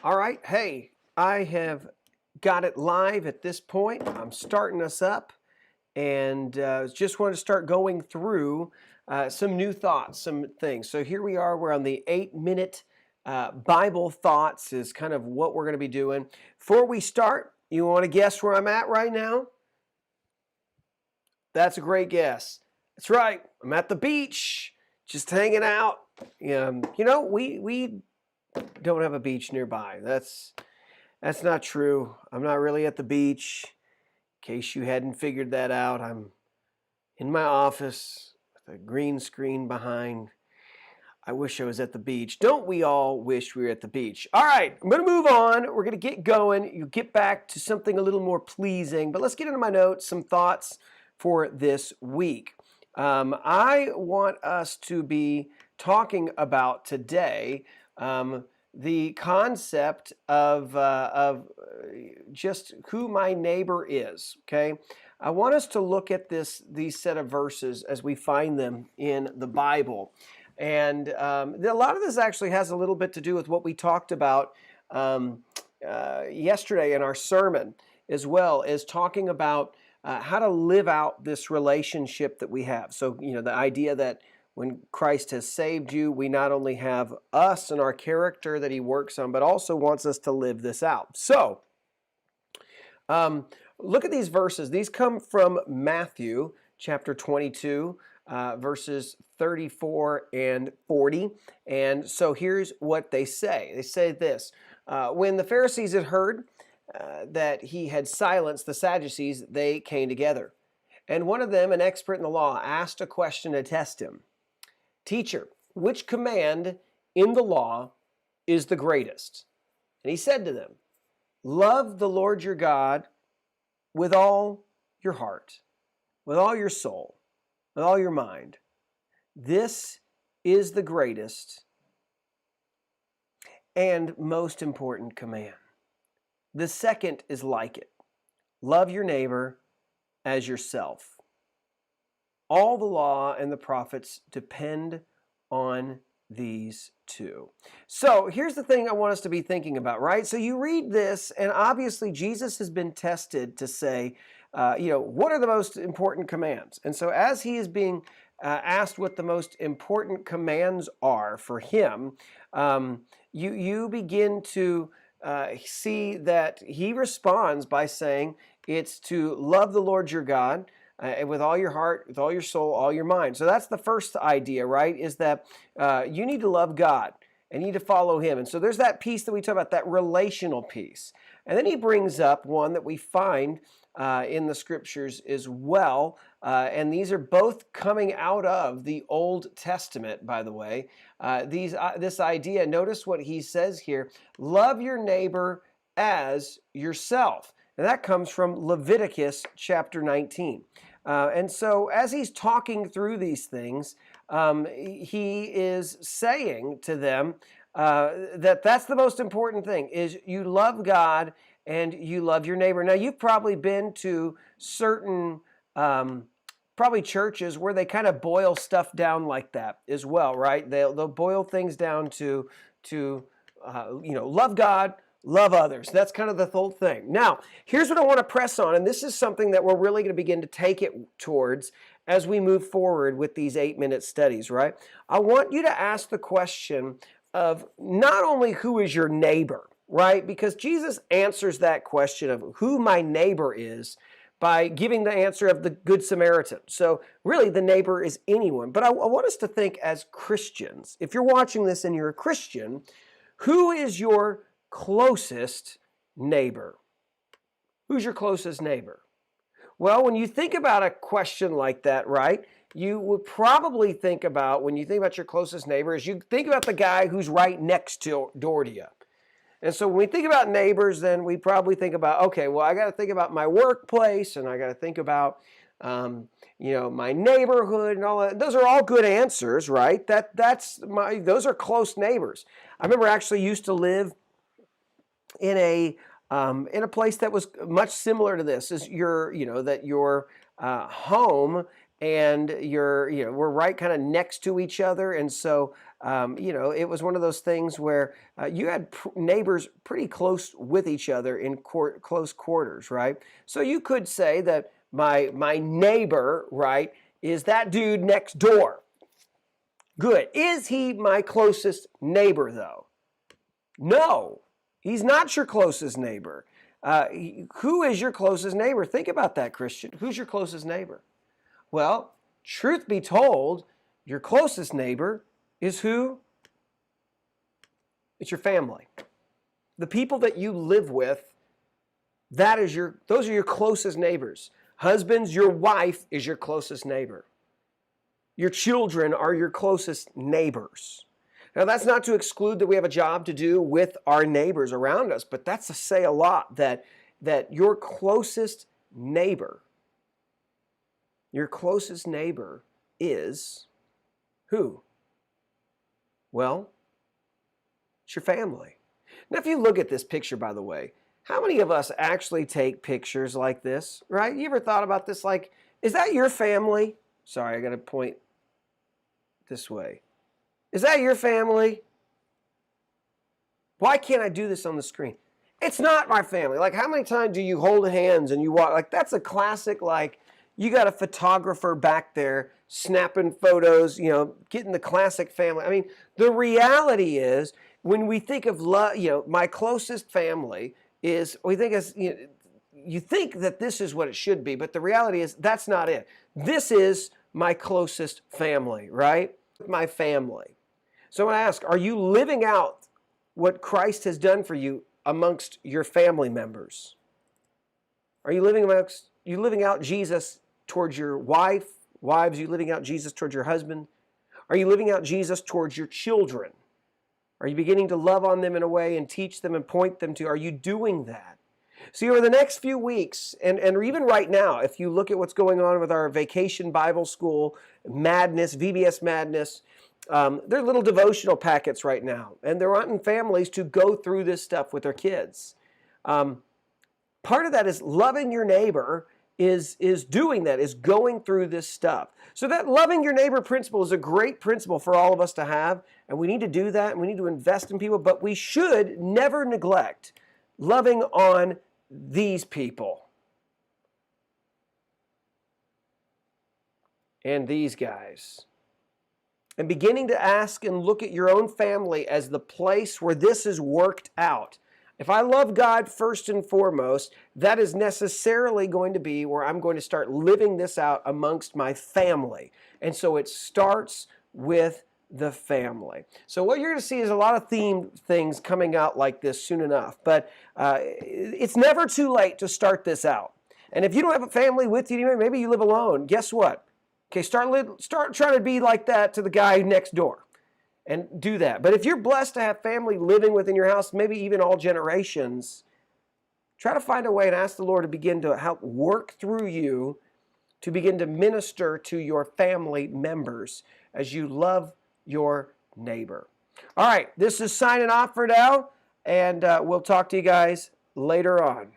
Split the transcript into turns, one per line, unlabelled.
All right, hey, I have got it live at this point. I'm starting us up and just want to start going through some new thoughts, some things. So here we are, we're on the 8-minute Bible thoughts, is kind of what we're going to be doing. Before we start, you want to guess where I'm at right now? That's a great guess. That's right, I'm at the beach, just hanging out. We don't have a beach nearby. That's not true. I'm not really at the beach. In case you hadn't figured that out, I'm in my office with a green screen behind. I wish I was at the beach. Don't we all wish we were at the beach? All right, I'm going to move on. We're going to get going. You get back to something a little more pleasing, but let's get into my notes, some thoughts for this week. I want us to be talking about today the concept of just who my neighbor is. Okay, I want us to look at these set of verses as we find them in the Bible, and a lot of this actually has a little bit to do with what we talked about yesterday in our sermon, as well as talking about how to live out this relationship that we have. So, the idea that when Christ has saved you, we not only have us and our character that he works on, but also wants us to live this out. So, look at these verses. These come from Matthew chapter 22, verses 34 and 40. And so here's what they say. They say this: when the Pharisees had heard that he had silenced the Sadducees, they came together. And one of them, an expert in the law, asked a question to test him. Teacher, which command in the law is the greatest? And he said to them, love the Lord your God with all your heart, with all your soul, with all your mind. This is the greatest and most important command. The second is like it. Love your neighbor as yourself. All the law and the prophets depend on these two. So here's the thing I want us to be thinking about, right? So you read this, and obviously Jesus has been tested to say, what are the most important commands? And so as he is being asked what the most important commands are for him, you begin to see that he responds by saying it's to love the Lord your God with all your heart, with all your soul, all your mind. So that's the first idea, right? Is that you need to love God and you need to follow him. And so there's that piece that we talk about, that relational piece. And then he brings up one that we find in the scriptures as well. And these are both coming out of the Old Testament, by the way. This idea, notice what he says here: love your neighbor as yourself. And that comes from Leviticus chapter 19. And so as he's talking through these things, he is saying to them that's the most important thing, is you love God and you love your neighbor. Now, you've probably been to certain probably churches where they kind of boil stuff down like that as well, right? They'll boil things down to love God, love others. That's kind of the whole thing. Now, here's what I want to press on, and this is something that we're really going to begin to take it towards as we move forward with these 8-minute studies, right? I want you to ask the question of not only who is your neighbor, right? Because Jesus answers that question of who my neighbor is by giving the answer of the Good Samaritan. So really the neighbor is anyone. But I want us to think as Christians. If you're watching this and you're a Christian, who is your closest neighbor? Who's your closest neighbor? Well, when you think about a question like that, right, you would probably think about, when you think about your closest neighbor, is you think about the guy who's right next door to you. And so when we think about neighbors, then we probably think about, okay, well, I got to think about my workplace, and I got to think about, my neighborhood and all that. Those are all good answers, right? Those are close neighbors. I remember actually used to live in a place that was much similar to this. Is your home and we're right kind of next to each other, and so It was one of those things where you had neighbors pretty close with each other in close quarters, right? So you could say that my neighbor, right, is that dude next door. Good. Is he my closest neighbor, though? No, he's not your closest neighbor. Who is your closest neighbor? Think about that, Christian. Who's your closest neighbor? Well, truth be told, your closest neighbor is who? It's your family. The people that you live with, those are your closest neighbors. Husbands, your wife is your closest neighbor. Your children are your closest neighbors. Now, that's not to exclude that we have a job to do with our neighbors around us, but that's to say a lot that your closest neighbor is who? Well, it's your family. Now, if you look at this picture, by the way, how many of us actually take pictures like this, right? You ever thought about this? Like, is that your family? Sorry, I got to point this way. Is that your family? Why can't I do this on the screen? It's not my family. Like, how many times do you hold hands and you walk? Like, that's a classic, like, you got a photographer back there snapping photos, getting the classic family. I mean, the reality is, when we think of love, my closest family is, we think as, you think that this is what it should be, but the reality is that's not it. This is my closest family, right? My family. So I want to ask, are you living out what Christ has done for you amongst your family members? Are you living out Jesus towards your wife? Wives, are you living out Jesus towards your husband? Are you living out Jesus towards your children? Are you beginning to love on them in a way and teach them and point them to? Are you doing that? See, over the next few weeks, and even right now, if you look at what's going on with our Vacation Bible School madness, VBS madness, they're little devotional packets right now, and they're wanting families to go through this stuff with their kids. Part of that is loving your neighbor, is doing that, is going through this stuff. So that loving your neighbor principle is a great principle for all of us to have, and we need to do that, and we need to invest in people, but we should never neglect loving on these people and these guys. And beginning to ask and look at your own family as the place where this is worked out. If I love God first and foremost, that is necessarily going to be where I'm going to start living this out amongst my family. And so it starts with the family. So what you're going to see is a lot of themed things coming out like this soon enough. But it's never too late to start this out. And if you don't have a family with you, maybe you live alone, guess what? Okay, start trying to be like that to the guy next door and do that. But if you're blessed to have family living within your house, maybe even all generations, try to find a way and ask the Lord to begin to help work through you to begin to minister to your family members as you love your neighbor. All right, this is signing off for now, and we'll talk to you guys later on.